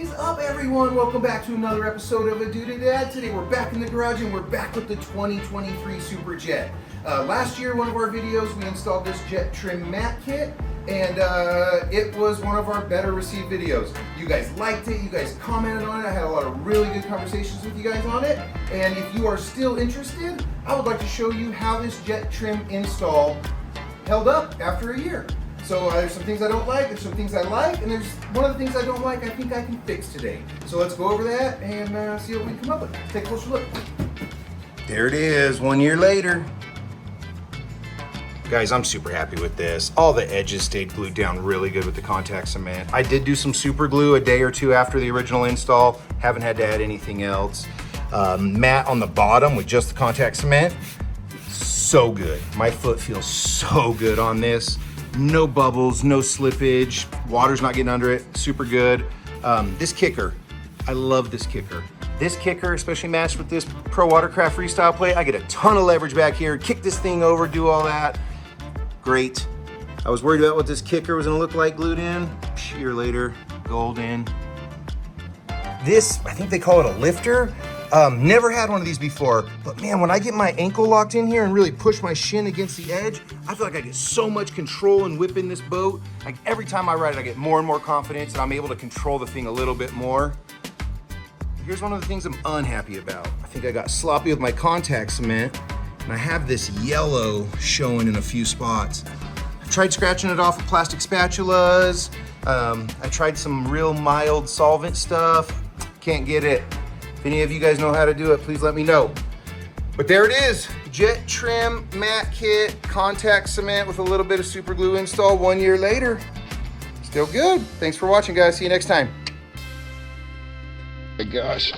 is up, everyone? Welcome back to another episode of A Dude and Dad. Today we're back in the garage and we're back with the 2023 Superjet. Last year, one of our videos, we installed this jet trim mat kit, and it was one of our better received videos. You guys liked it, you guys commented on it, I had a lot of really good conversations with you guys on it, and if you are still interested, I would like to show you how this jet trim install held up after a year. So there's some things I don't like, there's some things I like, and there's one of the things I don't like I think I can fix today. So let's go over that and see what we can come up with. Let's take a closer look. There it is, 1 year later. Guys, I'm super happy with this. All the edges stayed glued down really good with the contact cement. I did do some super glue a day or two after the original install. Haven't had to add anything else. Mat on the bottom with just the contact cement. So good. My foot feels so good on this. No bubbles, no slippage. Water's not getting under it, super good. This kicker, I love this kicker. This kicker, especially matched with this Pro Watercraft Freestyle plate, I get a ton of leverage back here, kick this thing over, do all that. Great. I was worried about what this kicker was gonna look like glued in. A year later, golden. This, I think they call it a lifter. Never had one of these before, but man, when I get my ankle locked in here and really push my shin against the edge, I feel like I get so much control in whipping this boat. Like every time I ride it, I get more and more confidence and I'm able to control the thing a little bit more. Here's one of the things I'm unhappy about. I think I got sloppy with my contact cement and I have this yellow showing in a few spots. I tried scratching it off with plastic spatulas. I tried some real mild solvent stuff. Can't get it. If any of you guys know how to do it, please let me know. But there it is, jet trim mat kit, contact cement with a little bit of super glue install 1 year later. Still good. Thanks for watching, guys. See you next time. My gosh.